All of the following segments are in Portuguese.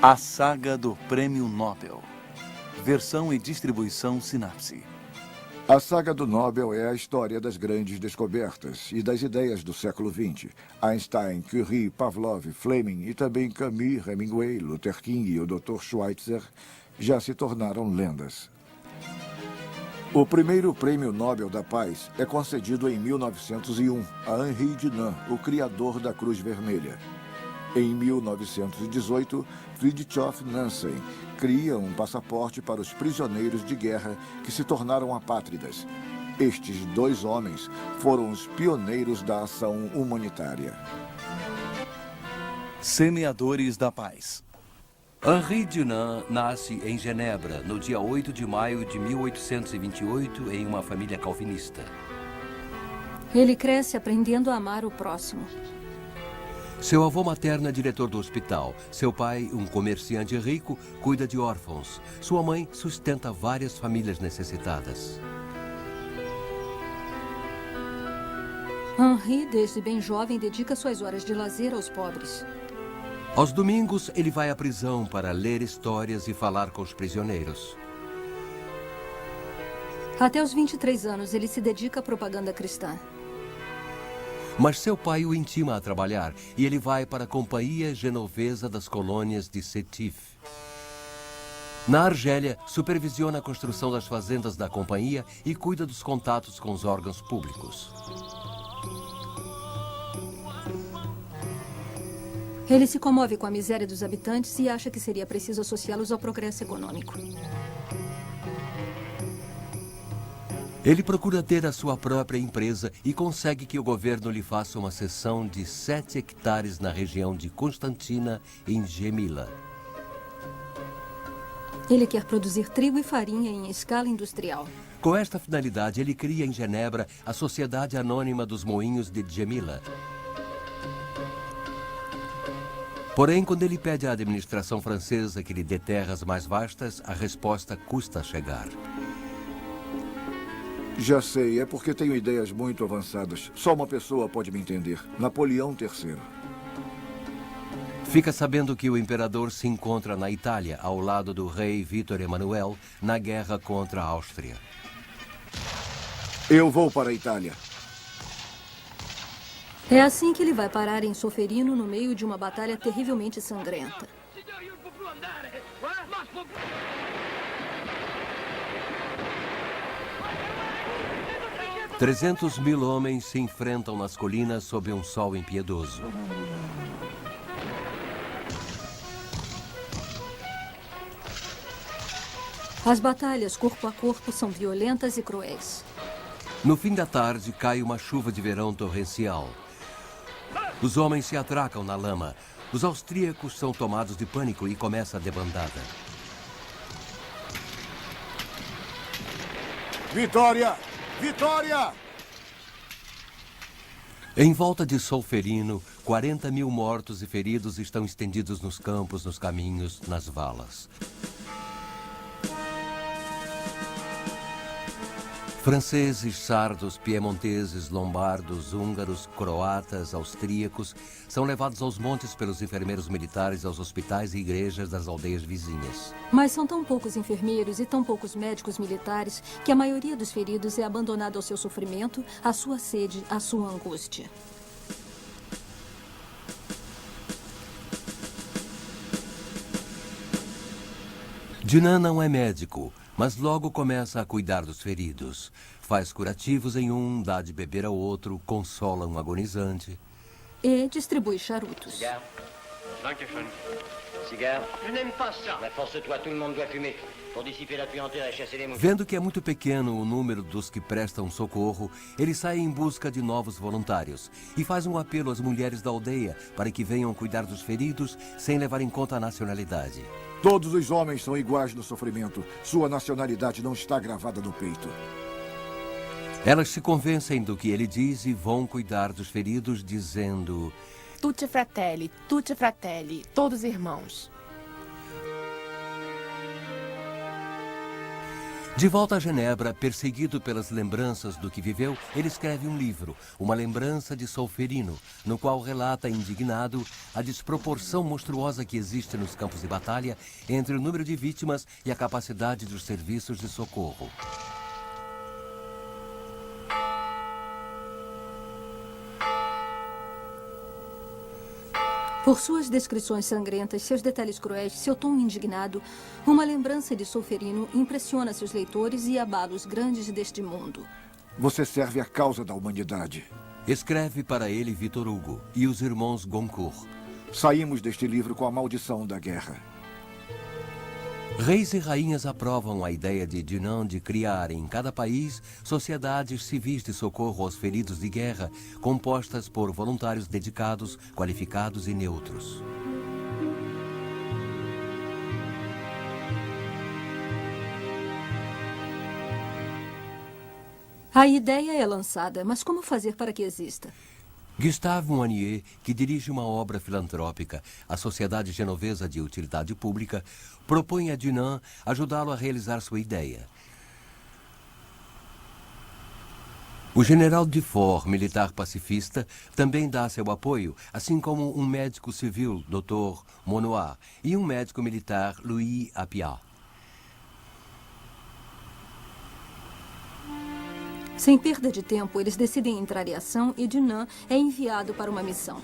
A Saga do Prêmio Nobel. Versão e distribuição Sinapse. A saga do Nobel é a história das grandes descobertas e das ideias do século XX. Einstein, Curie, Pavlov, Fleming e também Camus, Hemingway, Luther King e o Dr. Schweitzer já se tornaram lendas. O primeiro Prêmio Nobel da Paz é concedido em 1901 a Henri Dunant, o criador da Cruz Vermelha. Em 1918, Fridtjof Nansen cria um passaporte para os prisioneiros de guerra que se tornaram apátridas. Estes dois homens foram os pioneiros da ação humanitária. Semeadores da Paz. Henri Dunant nasce em Genebra, no dia 8 de maio de 1828, em uma família calvinista. Ele cresce aprendendo a amar o próximo. Seu avô materno é diretor do hospital. Seu pai, um comerciante rico, cuida de órfãos. Sua mãe sustenta várias famílias necessitadas. Henri, desde bem jovem, dedica suas horas de lazer aos pobres. Aos domingos, ele vai à prisão para ler histórias e falar com os prisioneiros. Até os 23 anos, ele se dedica à propaganda cristã. Mas seu pai o intima a trabalhar e ele vai para a Companhia Genovesa das Colônias de Sétif. Na Argélia, supervisiona a construção das fazendas da companhia e cuida dos contatos com os órgãos públicos. Ele se comove com a miséria dos habitantes e acha que seria preciso associá-los ao progresso econômico. Ele procura ter a sua própria empresa e consegue que o governo lhe faça uma cessão de 7 hectares na região de Constantina, em Gemila. Ele quer produzir trigo e farinha em escala industrial. Com esta finalidade, ele cria em Genebra a Sociedade Anônima dos Moinhos de Gemila. Porém, quando ele pede à administração francesa que lhe dê terras mais vastas, a resposta custa a chegar. Já sei, é porque tenho ideias muito avançadas. Só uma pessoa pode me entender. Napoleão III. Fica sabendo que o imperador se encontra na Itália, ao lado do rei Vítor Emanuel, na guerra contra a Áustria. Eu vou para a Itália. É assim que ele vai parar em Solferino, no meio de uma batalha terrivelmente sangrenta. 300.000 homens se enfrentam nas colinas sob um sol impiedoso. As batalhas corpo a corpo são violentas e cruéis. No fim da tarde, cai uma chuva de verão torrencial. Os homens se atracam na lama. Os austríacos são tomados de pânico e começa a debandada. Vitória! Vitória! Em volta de Solferino, 40.000 mortos e feridos estão estendidos nos campos, nos caminhos, nas valas. Franceses, sardos, piemonteses, lombardos, húngaros, croatas, austríacos são levados aos montes pelos enfermeiros militares aos hospitais e igrejas das aldeias vizinhas. Mas são tão poucos enfermeiros e tão poucos médicos militares que a maioria dos feridos é abandonada ao seu sofrimento, à sua sede, à sua angústia. Dunant não é médico, mas logo começa a cuidar dos feridos. Faz curativos em um, dá de beber ao outro, consola um agonizante. E distribui charutos. Cigarre. Dankeschön. Cigarre. Je n'aime pas ça. Mais force-toi, tout le monde doit fumer. Pour dissiper la puanteur et chasser les mouches. Vendo que é muito pequeno o número dos que prestam socorro, ele sai em busca de novos voluntários e faz um apelo às mulheres da aldeia para que venham cuidar dos feridos sem levar em conta a nacionalidade. Todos os homens são iguais no sofrimento. Sua nacionalidade não está gravada no peito. Elas se convencem do que ele diz e vão cuidar dos feridos, dizendo: Tutti fratelli, todos irmãos. De volta a Genebra, perseguido pelas lembranças do que viveu, ele escreve um livro, Uma Lembrança de Solferino, no qual relata, indignado, a desproporção monstruosa que existe nos campos de batalha entre o número de vítimas e a capacidade dos serviços de socorro. Por suas descrições sangrentas, seus detalhes cruéis, seu tom indignado, Uma Lembrança de Solferino impressiona seus leitores e abala os grandes deste mundo. Você serve à causa da humanidade. Escreve para ele Victor Hugo e os irmãos Goncourt. Saímos deste livro com a maldição da guerra. Reis e rainhas aprovam a ideia de Dunant de criar em cada país sociedades civis de socorro aos feridos de guerra, compostas por voluntários dedicados, qualificados e neutros. A ideia é lançada, mas como fazer para que exista? Gustave Moinier, que dirige uma obra filantrópica, a Sociedade Genovesa de Utilidade Pública, propõe a Dunant ajudá-lo a realizar sua ideia. O general Dufour, militar pacifista, também dá seu apoio, assim como um médico civil, Dr. Monnoir, e um médico militar, Louis Appiah. Sem perda de tempo, eles decidem entrar em ação e Dunant é enviado para uma missão.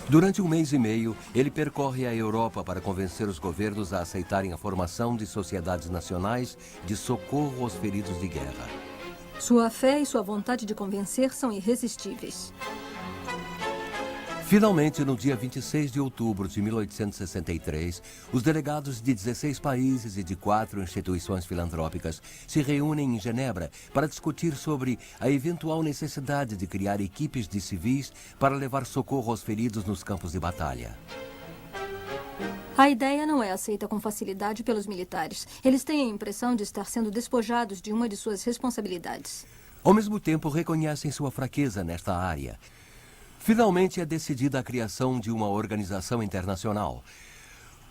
Durante um mês e meio, ele percorre a Europa para convencer os governos a aceitarem a formação de sociedades nacionais de socorro aos feridos de guerra. Sua fé e sua vontade de convencer são irresistíveis. Finalmente, no dia 26 de outubro de 1863, os delegados de 16 países e de 4 instituições filantrópicas se reúnem em Genebra para discutir sobre a eventual necessidade de criar equipes de civis para levar socorro aos feridos nos campos de batalha. A ideia não é aceita com facilidade pelos militares. Eles têm a impressão de estar sendo despojados de uma de suas responsabilidades. Ao mesmo tempo, reconhecem sua fraqueza nesta área. Finalmente é decidida a criação de uma organização internacional.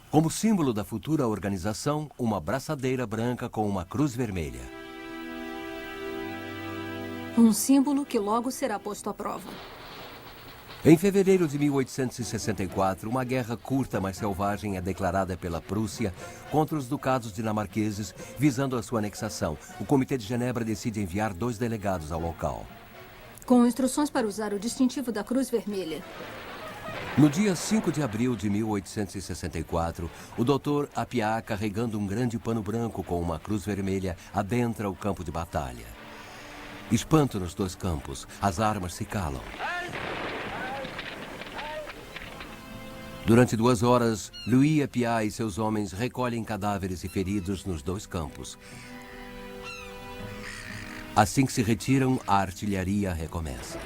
Como símbolo da futura organização, uma braçadeira branca com uma cruz vermelha. Um símbolo que logo será posto à prova. Em fevereiro de 1864, uma guerra curta, mas selvagem, é declarada pela Prússia contra os ducados dinamarqueses, visando a sua anexação. O Comitê de Genebra decide enviar 2 delegados ao local. Com instruções para usar o distintivo da Cruz Vermelha. No dia 5 de abril de 1864, o Dr. Appiah, carregando um grande pano branco com uma cruz vermelha, adentra o campo de batalha. Espanto nos 2 campos. As armas se calam. Durante 2 horas, Louis Appiah e seus homens recolhem cadáveres e feridos nos 2 campos. Assim que se retiram, a artilharia recomeça.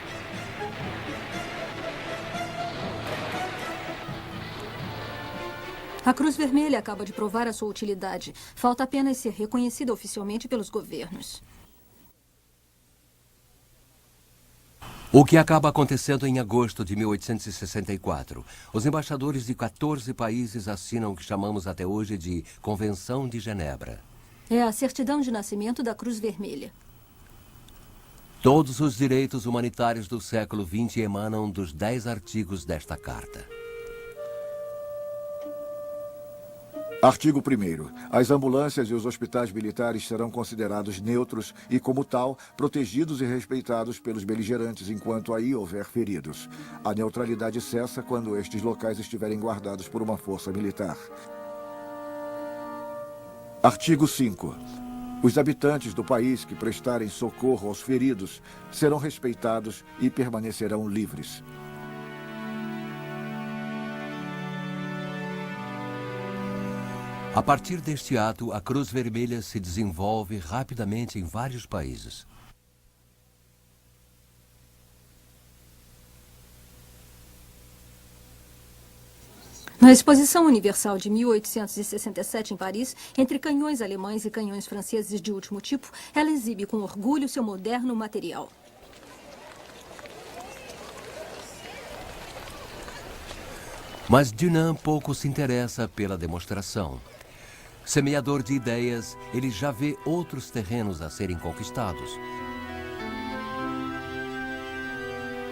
A Cruz Vermelha acaba de provar a sua utilidade. Falta apenas ser reconhecida oficialmente pelos governos. O que acaba acontecendo em agosto de 1864. Os embaixadores de 14 países assinam o que chamamos até hoje de Convenção de Genebra. É a certidão de nascimento da Cruz Vermelha. Todos os direitos humanitários do século XX emanam dos 10 artigos desta carta. Artigo 1º. As ambulâncias e os hospitais militares serão considerados neutros e, como tal, protegidos e respeitados pelos beligerantes enquanto aí houver feridos. A neutralidade cessa quando estes locais estiverem guardados por uma força militar. Artigo 5. Os habitantes do país que prestarem socorro aos feridos serão respeitados e permanecerão livres. A partir deste ato, a Cruz Vermelha se desenvolve rapidamente em vários países. Na Exposição Universal de 1867 em Paris, entre canhões alemães e canhões franceses de último tipo, ela exibe com orgulho seu moderno material. Mas Dunant pouco se interessa pela demonstração. Semeador de ideias, ele já vê outros terrenos a serem conquistados.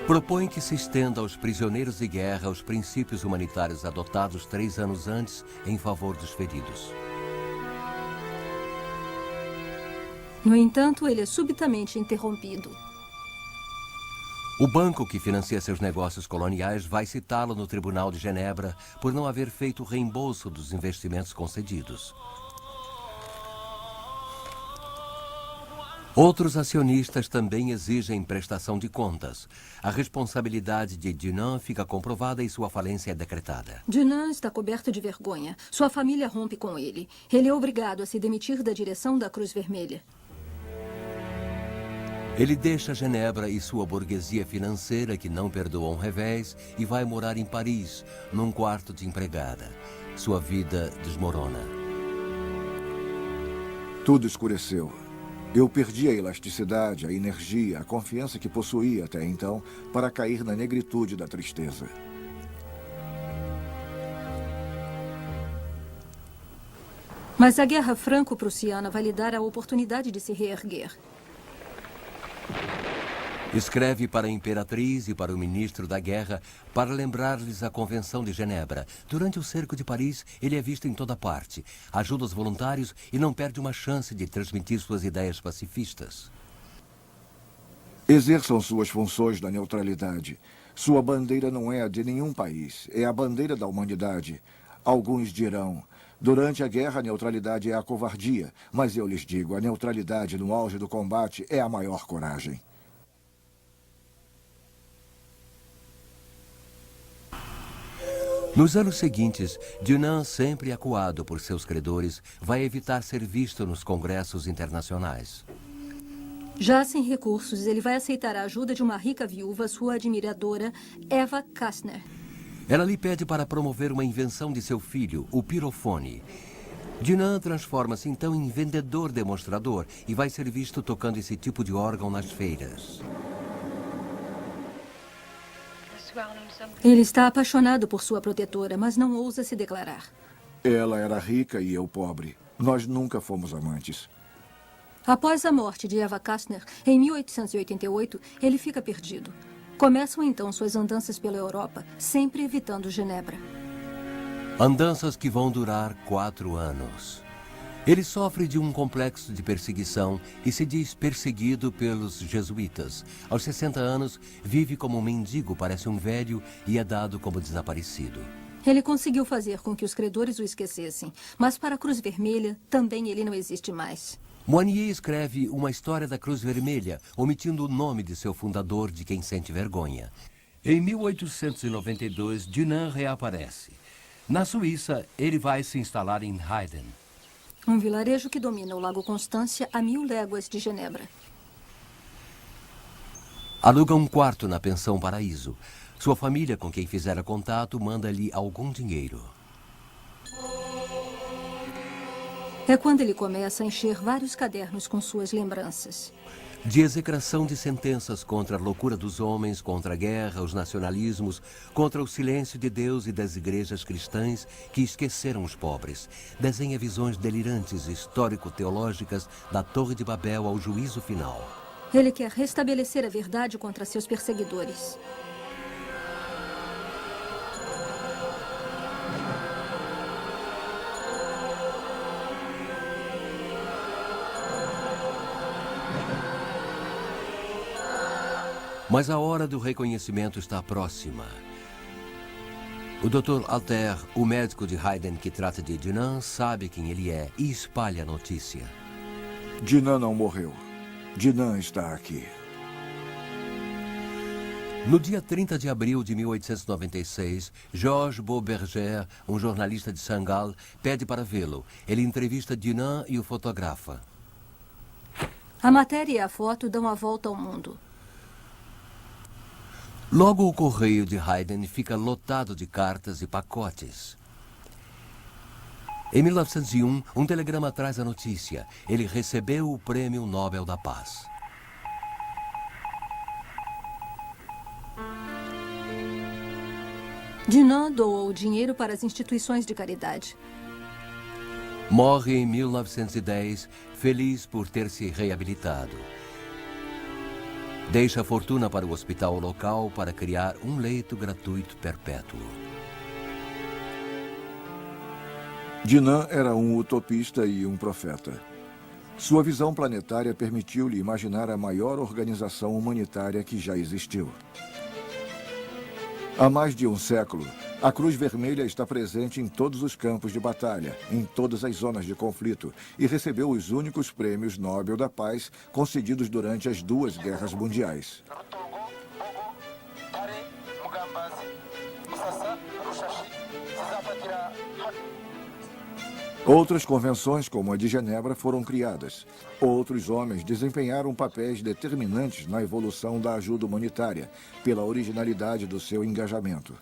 Propõe que se estenda aos prisioneiros de guerra os princípios humanitários adotados 3 anos antes em favor dos feridos. No entanto, ele é subitamente interrompido. O banco que financia seus negócios coloniais vai citá-lo no Tribunal de Genebra por não haver feito o reembolso dos investimentos concedidos. Outros acionistas também exigem prestação de contas. A responsabilidade de Dunant fica comprovada e sua falência é decretada. Dunant está coberto de vergonha. Sua família rompe com ele. Ele é obrigado a se demitir da direção da Cruz Vermelha. Ele deixa Genebra e sua burguesia financeira, que não perdoa um revés, e vai morar em Paris, num quarto de empregada. Sua vida desmorona. Tudo escureceu. Eu perdi a elasticidade, a energia, a confiança que possuía até então para cair na negritude da tristeza. Mas a guerra franco-prussiana vai lhe dar a oportunidade de se reerguer. Escreve para a imperatriz e para o ministro da guerra para lembrar-lhes a Convenção de Genebra. Durante o cerco de Paris, ele é visto em toda parte. Ajuda os voluntários e não perde uma chance de transmitir suas ideias pacifistas. Exerçam suas funções da neutralidade. Sua bandeira não é a de nenhum país, é a bandeira da humanidade. Alguns dirão: durante a guerra, a neutralidade é a covardia. Mas eu lhes digo, a neutralidade no auge do combate é a maior coragem. Nos anos seguintes, Dunant, sempre acuado por seus credores, vai evitar ser visto nos congressos internacionais. Já sem recursos, ele vai aceitar a ajuda de uma rica viúva, sua admiradora, Eva Kastner. Ela lhe pede para promover uma invenção de seu filho, o pirofone. Dunant transforma-se então em vendedor demonstrador e vai ser visto tocando esse tipo de órgão nas feiras. Ele está apaixonado por sua protetora, mas não ousa se declarar. Ela era rica e eu pobre. Nós nunca fomos amantes. Após a morte de Eva Kastner, em 1888, ele fica perdido. Começam então suas andanças pela Europa, sempre evitando Genebra. Andanças que vão durar 4 anos. Ele sofre de um complexo de perseguição e se diz perseguido pelos jesuítas. Aos 60 anos, vive como um mendigo, parece um velho e é dado como desaparecido. Ele conseguiu fazer com que os credores o esquecessem, mas para a Cruz Vermelha, também ele não existe mais. Mounier escreve uma história da Cruz Vermelha, omitindo o nome de seu fundador, de quem sente vergonha. Em 1892, Dunant reaparece. Na Suíça, ele vai se instalar em Heiden. Um vilarejo que domina o Lago Constância a 1000 léguas de Genebra. Aluga um quarto na Pensão Paraíso. Sua família, com quem fizera contato, manda-lhe algum dinheiro. É quando ele começa a encher vários cadernos com suas lembranças. De execração de sentenças contra a loucura dos homens, contra a guerra, os nacionalismos, contra o silêncio de Deus e das igrejas cristãs que esqueceram os pobres. Desenha visões delirantes histórico-teológicas da Torre de Babel ao juízo final. Ele quer restabelecer a verdade contra seus perseguidores. Mas a hora do reconhecimento está próxima. O Dr. Alter, o médico de Heiden que trata de Dunant, sabe quem ele é e espalha a notícia. Dunant não morreu. Dunant está aqui. No dia 30 de abril de 1896, Georges Beauberger, um jornalista de Saint-Gall, pede para vê-lo. Ele entrevista Dunant e o fotografa. A matéria e a foto dão a volta ao mundo. Logo o correio de Heiden fica lotado de cartas e pacotes. Em 1901, um telegrama traz a notícia. Ele recebeu o Prêmio Nobel da Paz. Dunant doou o dinheiro para as instituições de caridade. Morre em 1910, feliz por ter se reabilitado. Deixa a fortuna para o hospital local para criar um leito gratuito perpétuo. Dinan era um utopista e um profeta. Sua visão planetária permitiu-lhe imaginar a maior organização humanitária que já existiu. Há mais de um século, a Cruz Vermelha está presente em todos os campos de batalha, em todas as zonas de conflito, e recebeu os únicos prêmios Nobel da Paz concedidos durante as 2 guerras mundiais. Outras convenções, como a de Genebra, foram criadas. Outros homens desempenharam papéis determinantes na evolução da ajuda humanitária, pela originalidade do seu engajamento.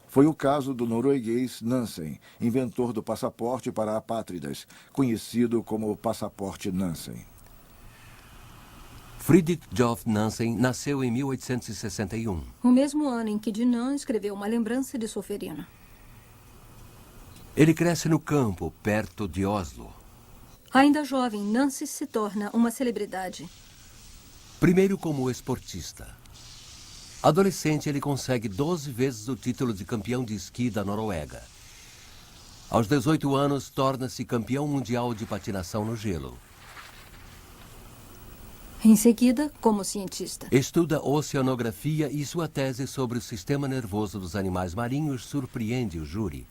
Foi o caso do norueguês Nansen, inventor do passaporte para apátridas, conhecido como o Passaporte Nansen. Fridtjof Jof Nansen nasceu em 1861. O mesmo ano em que Dinan escreveu uma lembrança de Solferino. Ele cresce no campo, perto de Oslo. Ainda jovem, Nancy se torna uma celebridade. Primeiro como esportista. Adolescente, ele consegue 12 vezes o título de campeão de esqui da Noruega. Aos 18 anos, torna-se campeão mundial de patinação no gelo. Em seguida, como cientista. Estuda oceanografia e sua tese sobre o sistema nervoso dos animais marinhos surpreende o júri.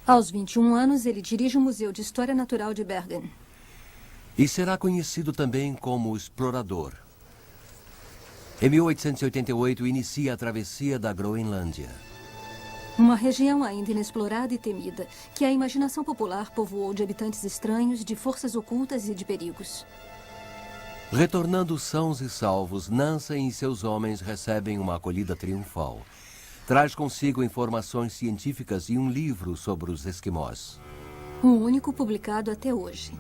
Aos 21 anos, ele dirige o Museu de História Natural de Bergen. E será conhecido também como explorador. Em 1888, inicia a travessia da Groenlândia. Uma região ainda inexplorada e temida, que a imaginação popular povoou de habitantes estranhos, de forças ocultas e de perigos. Retornando sãos e salvos, Nansen e seus homens recebem uma acolhida triunfal. Traz consigo informações científicas e um livro sobre os esquimós. O único publicado até hoje.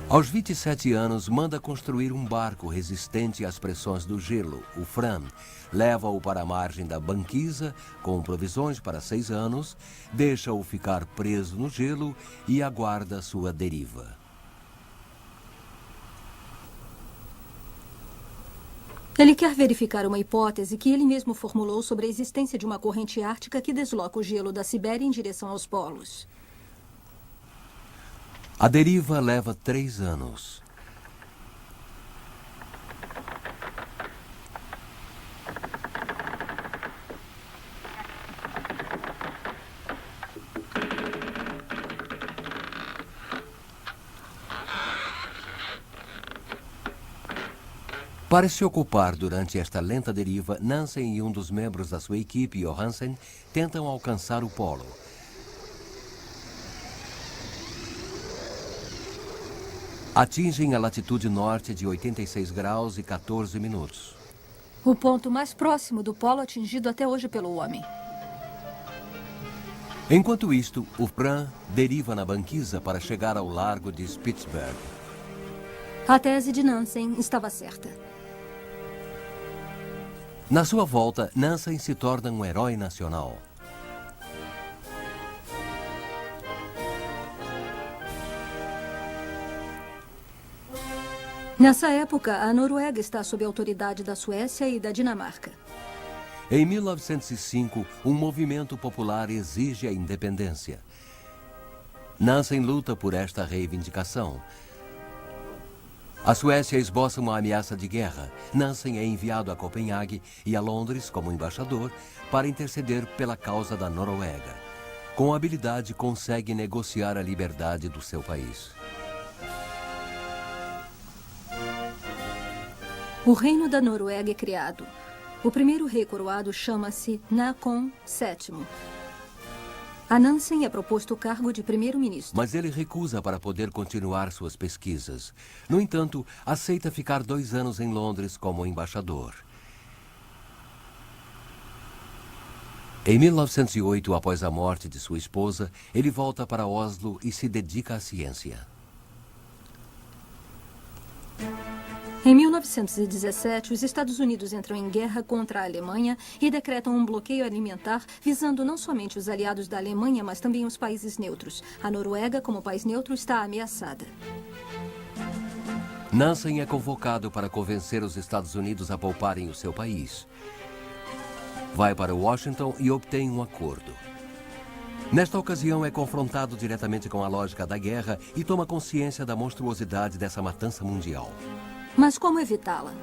Aos 27 anos, manda construir um barco resistente às pressões do gelo, o Fram. Leva-o para a margem da banquisa, com provisões para 6 anos, deixa-o ficar preso no gelo e aguarda sua deriva. Ele quer verificar uma hipótese que ele mesmo formulou sobre a existência de uma corrente ártica que desloca o gelo da Sibéria em direção aos polos. A deriva leva 3 anos. Para se ocupar durante esta lenta deriva, Nansen e um dos membros da sua equipe, Johansen, tentam alcançar o polo. Atingem a latitude norte de 86 graus e 14 minutos. O ponto mais próximo do polo atingido até hoje pelo homem. Enquanto isto, o Fram deriva na banquisa para chegar ao largo de Spitsberg. A tese de Nansen estava certa. Na sua volta, Nansen se torna um herói nacional. Nessa época, a Noruega está sob a autoridade da Suécia e da Dinamarca. Em 1905, um movimento popular exige a independência. Nansen luta por esta reivindicação. A Suécia esboça uma ameaça de guerra. Nansen é enviado a Copenhague e a Londres como embaixador para interceder pela causa da Noruega. Com habilidade, consegue negociar a liberdade do seu país. O Reino da Noruega é criado. O primeiro rei coroado chama-se Nakhon VII. A Nansen é proposto o cargo de primeiro-ministro. Mas ele recusa para poder continuar suas pesquisas. No entanto, aceita ficar 2 anos em Londres como embaixador. Em 1908, após a morte de sua esposa, ele volta para Oslo e se dedica à ciência. Em 19 1917, os Estados Unidos entram em guerra contra a Alemanha e decretam um bloqueio alimentar visando não somente os aliados da Alemanha, mas também os países neutros. A Noruega, como país neutro, está ameaçada. Nansen é convocado para convencer os Estados Unidos a pouparem o seu país. Vai para Washington e obtém um acordo. Nesta ocasião, é confrontado diretamente com a lógica da guerra e toma consciência da monstruosidade dessa matança mundial. Mas como evitá-la?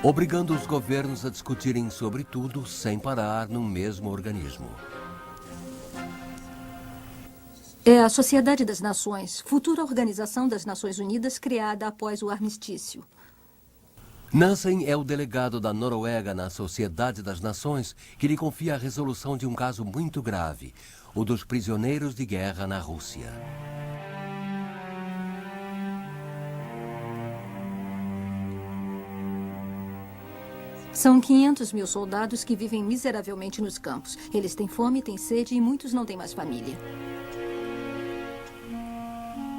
Obrigando os governos a discutirem sobre tudo sem parar num mesmo organismo. É a Sociedade das Nações, futura Organização das Nações Unidas criada após o armistício. Nansen é o delegado da Noruega na Sociedade das Nações que lhe confia a resolução de um caso muito grave, o dos prisioneiros de guerra na Rússia. São 500 mil soldados que vivem miseravelmente nos campos. Eles têm fome, têm sede e muitos não têm mais família.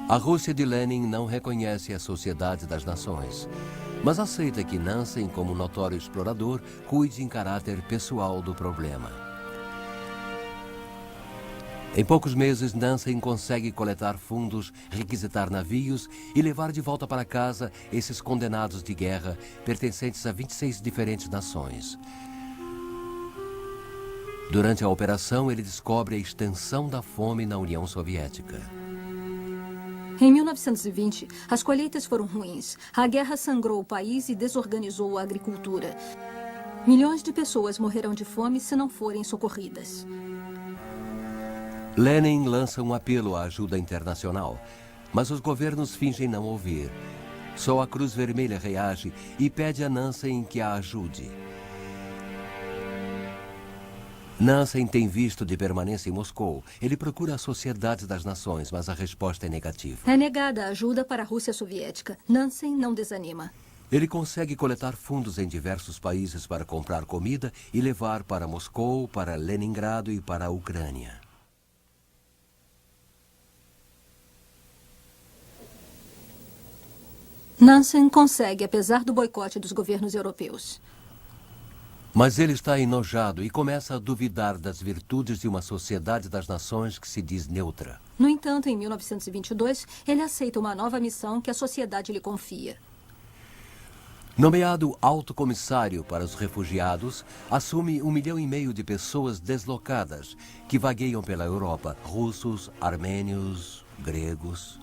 A Rússia de Lenin não reconhece a Sociedade das Nações, mas aceita que Nansen, como notório explorador, cuide em caráter pessoal do problema. Em poucos meses, Nansen consegue coletar fundos, requisitar navios e levar de volta para casa esses condenados de guerra, pertencentes a 26 diferentes nações. Durante a operação, ele descobre a extensão da fome na União Soviética. Em 1920, as colheitas foram ruins. A guerra sangrou o país e desorganizou a agricultura. Milhões de pessoas morrerão de fome se não forem socorridas. Lenin lança um apelo à ajuda internacional, mas os governos fingem não ouvir. Só a Cruz Vermelha reage e pede a Nansen que a ajude. Nansen tem visto de permanência em Moscou. Ele procura a Sociedade das Nações, mas a resposta é negativa. É negada a ajuda para a Rússia soviética. Nansen não desanima. Ele consegue coletar fundos em diversos países para comprar comida e levar para Moscou, para Leningrado e para a Ucrânia. Nansen consegue, apesar do boicote dos governos europeus. Mas ele está enojado e começa a duvidar das virtudes de uma Sociedade das Nações que se diz neutra. No entanto, em 1922, ele aceita uma nova missão que a sociedade lhe confia. Nomeado alto comissário para os refugiados, assume 1,5 milhão de pessoas deslocadas que vagueiam pela Europa, russos, armênios, gregos.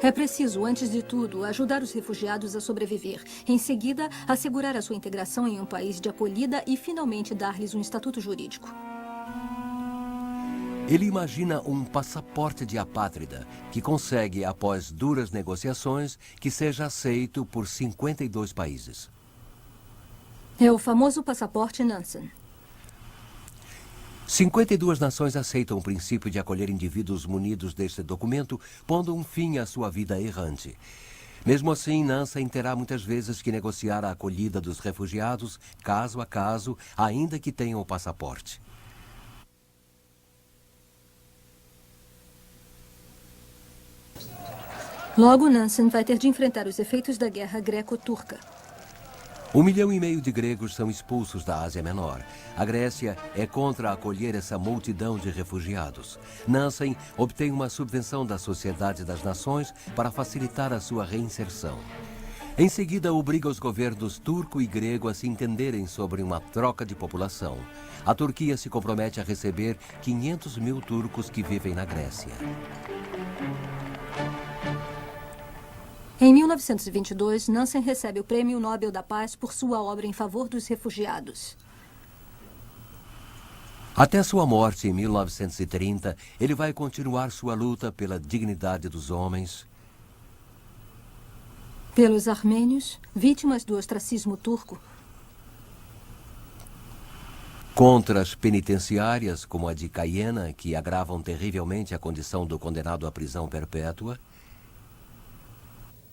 É preciso, antes de tudo, ajudar os refugiados a sobreviver. Em seguida, assegurar a sua integração em um país de acolhida e, finalmente, dar-lhes um estatuto jurídico. Ele imagina um passaporte de apátrida que consegue, após duras negociações, que seja aceito por 52 países. É o famoso passaporte Nansen. 52 nações aceitam o princípio de acolher indivíduos munidos deste documento, pondo um fim à sua vida errante. Mesmo assim, Nansen terá muitas vezes que negociar a acolhida dos refugiados, caso a caso, ainda que tenham o passaporte. Logo, Nansen vai ter de enfrentar os efeitos da guerra greco-turca. 1,5 milhão de gregos são expulsos da Ásia Menor. A Grécia é contra acolher essa multidão de refugiados. Nansen obtém uma subvenção da Sociedade das Nações para facilitar a sua reinserção. Em seguida, obriga os governos turco e grego a se entenderem sobre uma troca de população. A Turquia se compromete a receber 500 mil turcos que vivem na Grécia. Em 1922, Nansen recebe o Prêmio Nobel da Paz por sua obra em favor dos refugiados. Até sua morte em 1930, ele vai continuar sua luta pela dignidade dos homens, Pelos armênios, vítimas do ostracismo turco. contra as penitenciárias, como a de Caiena, que agravam terrivelmente a condição do condenado à prisão perpétua,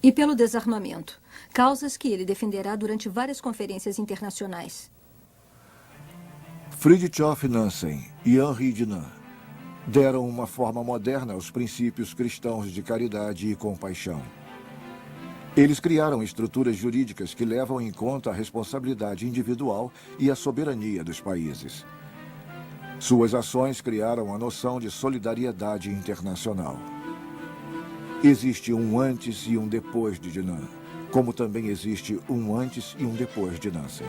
E pelo desarmamento, causas que ele defenderá durante várias conferências internacionais. Fridtjof Nansen e Henri Dunant. Deram uma forma moderna aos princípios cristãos de caridade e compaixão. Eles criaram estruturas jurídicas que levam em conta a responsabilidade individual e a soberania dos países. Suas ações criaram a noção de solidariedade internacional. Existe um antes e um depois de Jinan, como também existe um antes e um depois de Nansen.